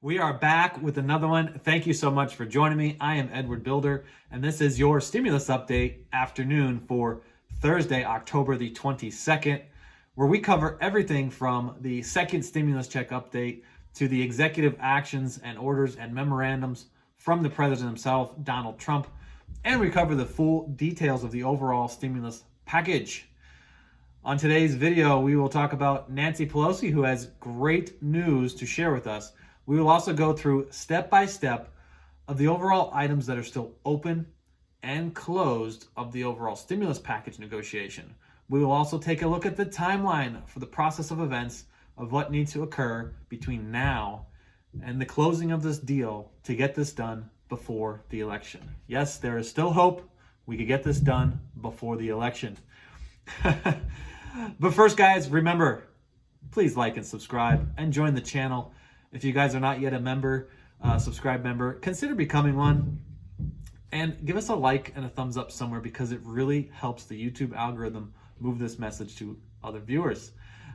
We are back with another one. Thank you so much for joining me. I am Edward Builder, and this is your stimulus update afternoon for Thursday, October the 22nd, where we cover everything from the second stimulus check update to the executive actions and orders and memorandums from the president himself, Donald Trump, and we cover the full details of the overall stimulus package. On today's video, we will talk about Nancy Pelosi, who has great news to share with us. We will also go through step-by-step of the overall items that are still open and closed of the overall stimulus package negotiation. We will also take a look at the timeline for the process of events of what needs to occur between now and the closing of this deal to get this done before the election. Yes, there is still hope we could get this done before the election. But first, guys, remember, please like and subscribe and join the channel. If you guys are not yet a member, subscribe member, consider becoming one. And give us a like and a thumbs up somewhere because it really helps the YouTube algorithm move this message to other viewers.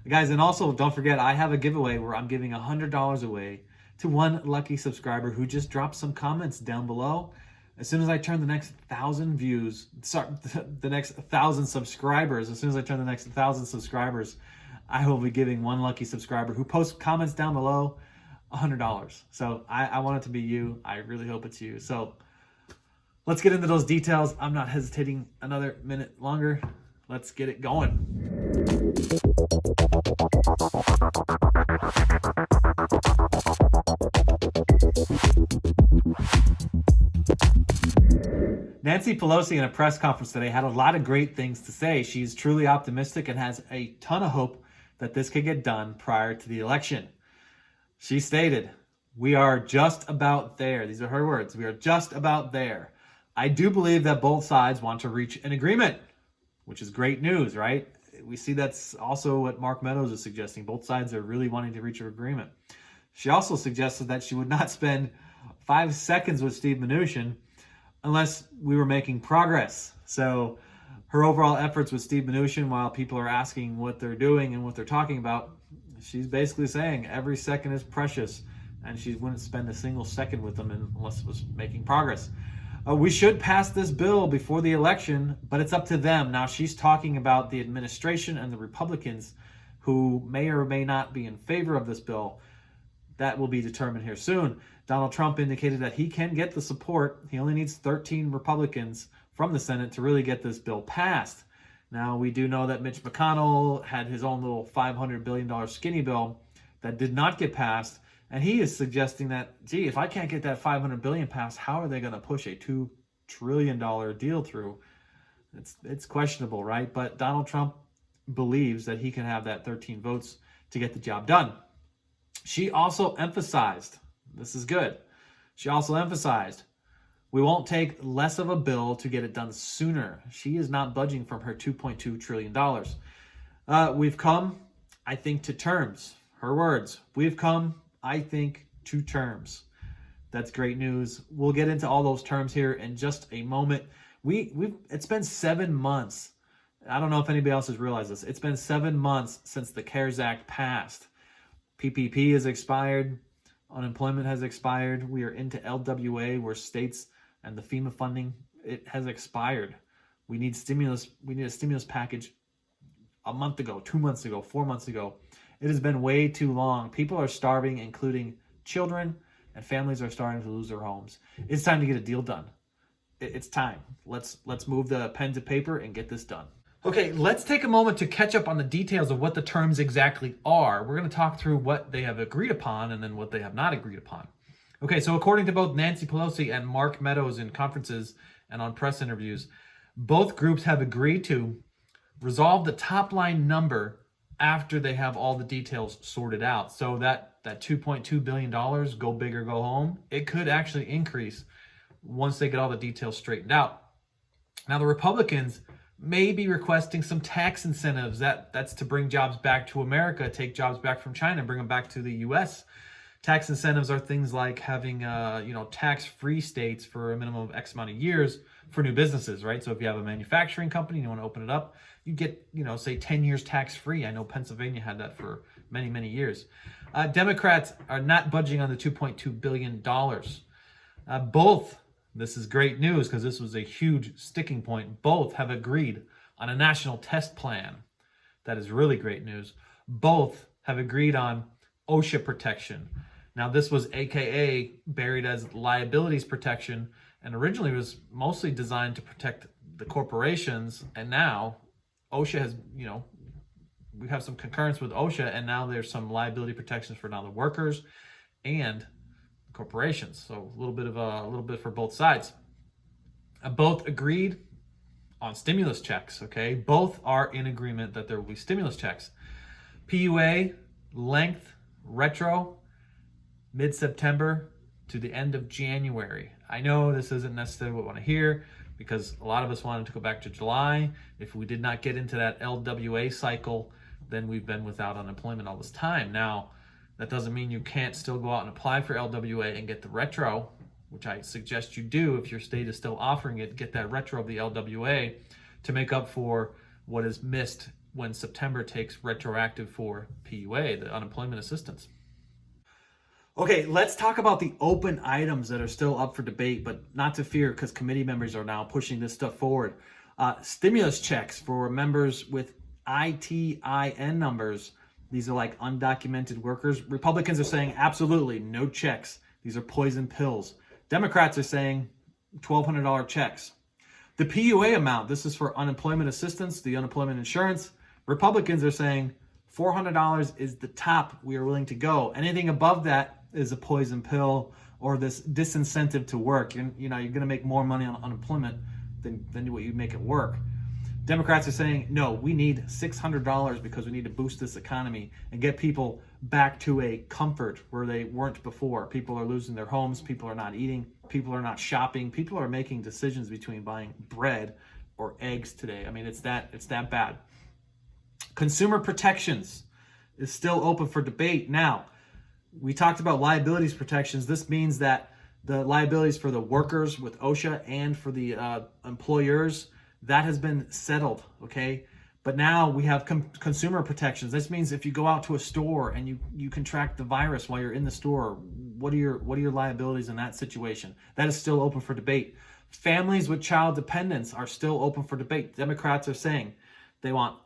Guys, and also don't forget, I have a giveaway where I'm giving $100 away to one lucky subscriber who just dropped some comments down below. As soon as I turn the next 1,000 views, sorry, the next 1,000 subscribers, as soon as I turn the next 1,000 subscribers, I will be giving one lucky subscriber who posts comments down below $100. So I want it to be you. I really hope it's you. So let's get into those details. I'm not hesitating another minute longer. Let's get it going. Nancy Pelosi in a press conference today had a lot of great things to say. She's truly optimistic and has a ton of hope that this could get done prior to the election. She stated, "We are just about there." These are her words. "We are just about there. I do believe that both sides want to reach an agreement," which is great news, right? We see that's also what Mark Meadows is suggesting. Both sides are really wanting to reach an agreement. She also suggested that she would not spend 5 seconds with Steve Mnuchin unless we were making progress. So her overall efforts with Steve Mnuchin, while people are asking what they're doing and what they're talking about, she's basically saying every second is precious, and she wouldn't spend a single second with them unless it was making progress. We should pass this bill before the election, but it's up to them. Now, she's talking about the administration and the Republicans who may or may not be in favor of this bill. That will be determined here soon. Donald Trump indicated that he can get the support. He only needs 13 Republicans from the Senate to really get this bill passed. Now, we do know that Mitch McConnell had his own little $500 billion skinny bill that did not get passed. And he is suggesting that, gee, if I can't get that $500 billion passed, how are they going to push a $2 trillion deal through? It's questionable, right? But Donald Trump believes that he can have that 13 votes to get the job done. She also emphasized, this is good, she also emphasized, we won't take less of a bill to get it done sooner. She is not budging from her $2.2 trillion. We've come, I think, to terms. Her words, we've come, I think, to terms. That's great news. We'll get into all those terms here in just a moment. It's been 7 months. I don't know if anybody else has realized this. It's been 7 months since the CARES Act passed. PPP has expired. Unemployment has expired. We are into LWA, where states and the FEMA funding, it has expired. We need stimulus. We need a stimulus package a month ago, 2 months ago, 4 months ago. It has been way too long. People are starving, including children, and families are starting to lose their homes. It's time to get a deal done. It's time. Let's move the pen to paper and get this done. Okay, let's take a moment to catch up on the details of what the terms exactly are. We're going to talk through what they have agreed upon and then what they have not agreed upon. Okay, so according to both Nancy Pelosi and Mark Meadows in conferences and on press interviews, both groups have agreed to resolve the top line number after they have all the details sorted out. So that $2.2 billion, go big or go home, it could actually increase once they get all the details straightened out. Now, the Republicans may be requesting some tax incentives. That's to bring jobs back to America, take jobs back from China, bring them back to the U.S. Tax incentives are things like having tax-free states for a minimum of X amount of years for new businesses, right? So if you have a manufacturing company and you want to open it up, you get, say 10 years tax-free. I know Pennsylvania had that for many, many years. Democrats are not budging on the $2.2 billion. Both, this is great news because this was a huge sticking point, both have agreed on a national test plan. That is really great news. Both have agreed on OSHA protection. Now, this was AKA buried as liabilities protection, and originally was mostly designed to protect the corporations. And now OSHA has, we have some concurrence with OSHA, and now there's some liability protections for now the workers and corporations. So a little bit for both sides. Both agreed on stimulus checks. Okay, both are in agreement that there will be stimulus checks. PUA length retro mid-September to the end of January. I know this isn't necessarily what we want to hear because a lot of us wanted to go back to July. If we did not get into that LWA cycle, then we've been without unemployment all this time. Now, that doesn't mean you can't still go out and apply for LWA and get the retro, which I suggest you do if your state is still offering it. Get that retro of the LWA to make up for what is missed when September takes retroactive for PUA, the unemployment assistance. Okay, let's talk about the open items that are still up for debate, but not to fear because committee members are now pushing this stuff forward. Stimulus checks for members with ITIN numbers. These are like undocumented workers. Republicans are saying absolutely no checks. These are poison pills. Democrats are saying $1,200 checks. The PUA amount, this is for unemployment assistance, the unemployment insurance. Republicans are saying $400 is the top we are willing to go. Anything above that is a poison pill or this disincentive to work. You're going to make more money on unemployment than what you make at work. Democrats are saying, no, we need $600 because we need to boost this economy and get people back to a comfort where they weren't before. People are losing their homes. People are not eating. People are not shopping. People are making decisions between buying bread or eggs today. I mean, it's that bad. Consumer protections is still open for debate. Now, we talked about liabilities protections. This means that the liabilities for the workers with OSHA and for the employers, that has been settled, okay? But now we have consumer protections. This means if you go out to a store and you contract the virus while you're in the store, what are your liabilities in that situation? That is still open for debate. Families with child dependents are still open for debate. Democrats are saying they want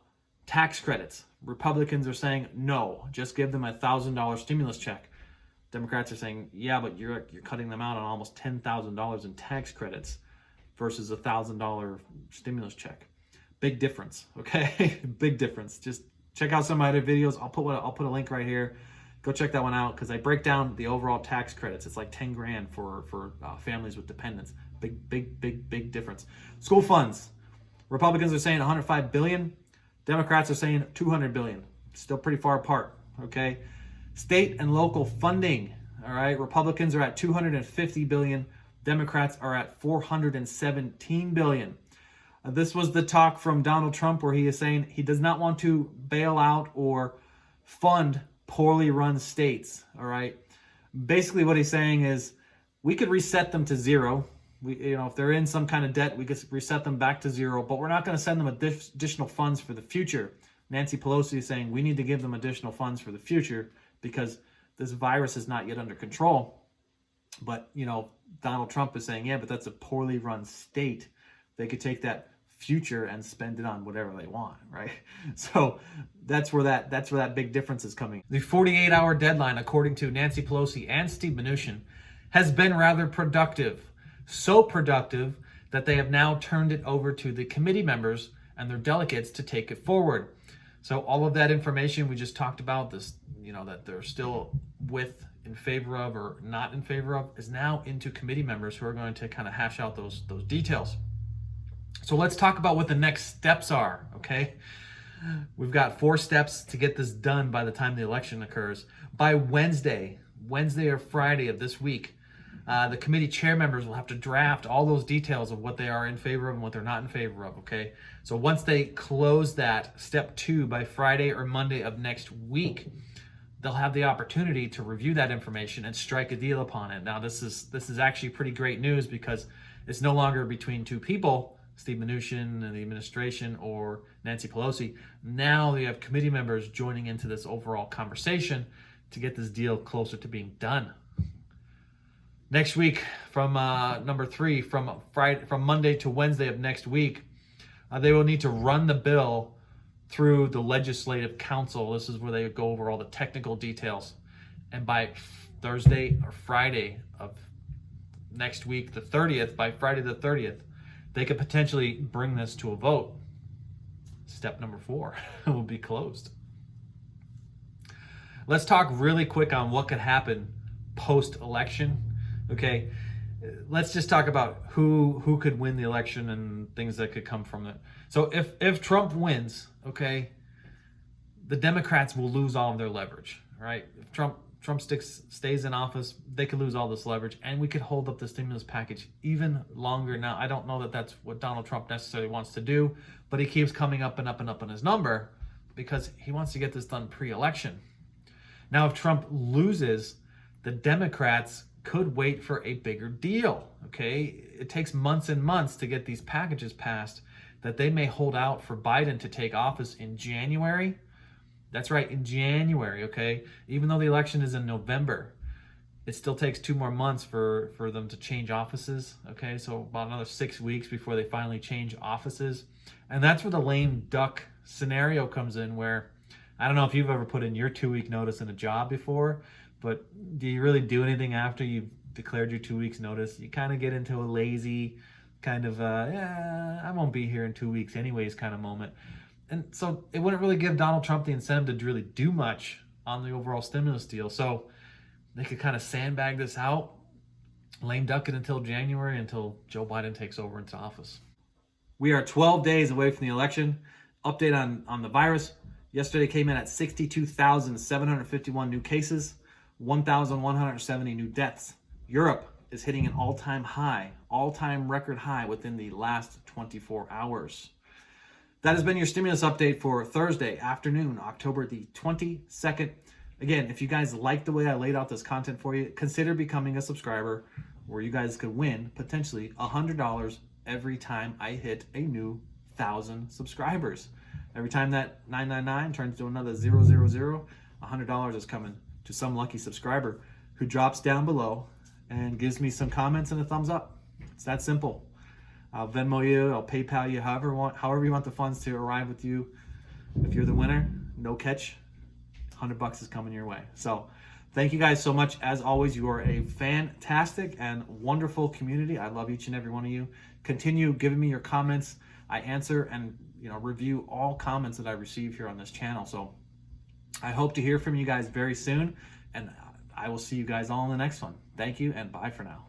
tax credits. Republicans are saying no, just give them a $1,000 stimulus check. Democrats are saying, yeah, but you're cutting them out on almost $10,000 in tax credits versus a $1,000 stimulus check. Big difference, okay? Big difference. Just check out some of my other videos. I'll put a link right here. Go check that one out because I break down the overall tax credits. It's like 10 grand for families with dependents. Big difference. School funds. Republicans are saying 105 billion. Democrats are saying 200 billion. Still pretty far apart, okay? State and local funding, all right? Republicans are at 250 billion. Democrats are at 417 billion. This was the talk from Donald Trump where he is saying he does not want to bail out or fund poorly run states, all right? Basically what he's saying is we could reset them to zero. If they're in some kind of debt, we could reset them back to zero, but we're not going to send them additional funds for the future. Nancy Pelosi is saying we need to give them additional funds for the future because this virus is not yet under control. But, Donald Trump is saying, yeah, but that's a poorly run state. They could take that future and spend it on whatever they want, right? So that's where that big difference is coming. The 48-hour deadline, according to Nancy Pelosi and Steve Mnuchin, has been rather productive. So productive that they have now turned it over to the committee members and their delegates to take it forward. So all of that information we just talked about, this, that they're still in favor of or not in favor of, is now into committee members who are going to kind of hash out those details. So let's talk about what the next steps are, okay? We've got 4 steps to get this done by the time the election occurs. By Wednesday or Friday of this week, the committee chair members will have to draft all those details of what they are in favor of and what they're not in favor of, okay? So once they close that, step 2, by Friday or Monday of next week, they'll have the opportunity to review that information and strike a deal upon it. Now, this is actually pretty great news because it's no longer between 2 people Steve Mnuchin and the administration or Nancy Pelosi. Now you have committee members joining into this overall conversation to get this deal closer to being done. Next week, from number 3, from Monday to Wednesday of next week, they will need to run the bill through the Legislative Council. This is where they go over all the technical details. And by Thursday or Friday of next week, the 30th, by Friday the 30th, they could potentially bring this to a vote. Step number 4 will be closed. Let's talk really quick on what could happen post-election. Okay, let's just talk about who could win the election and things that could come from it. So if Trump wins, okay, the Democrats will lose all of their leverage, right? If Trump stays in office, they could lose all this leverage, and we could hold up the stimulus package even longer. Now, I don't know that that's what Donald Trump necessarily wants to do, but he keeps coming up and up and up on his number because he wants to get this done pre-election. Now, if Trump loses, the Democrats could wait for a bigger deal, okay? It takes months and months to get these packages passed that they may hold out for Biden to take office in January. That's right, in January, okay? Even though the election is in November, it still takes 2 more months for them to change offices, okay? So about another 6 weeks before they finally change offices. And that's where the lame duck scenario comes in, where I don't know if you've ever put in your 2-week notice in a job before, but do you really do anything after you've declared your 2 weeks notice? You kind of get into a lazy kind of, I won't be here in 2 weeks anyways kind of moment. And so it wouldn't really give Donald Trump the incentive to really do much on the overall stimulus deal. So they could kind of sandbag this out, lame duck it until January, until Joe Biden takes over into office. We are 12 days away from the election. Update on the virus. Yesterday came in at 62,751 new cases, 1,170 new deaths. Europe is hitting an all-time record high within the last 24 hours. That has been your stimulus update for Thursday afternoon, October the 22nd. Again, if you guys like the way I laid out this content for you, consider becoming a subscriber where you guys could win potentially $100 every time I hit a new 1,000 subscribers. Every time that 999 turns to another 000, $100 is coming to some lucky subscriber who drops down below and gives me some comments and a thumbs up. It's that simple. I'll Venmo you, I'll PayPal you, however you want the funds to arrive with you. If you're the winner, no catch, $100 is coming your way. So thank you guys so much. As always, you are a fantastic and wonderful community. I love each and every one of you. Continue giving me your comments. I answer and review all comments that I receive here on this channel. So I hope to hear from you guys very soon, and I will see you guys all in the next one. Thank you, and bye for now.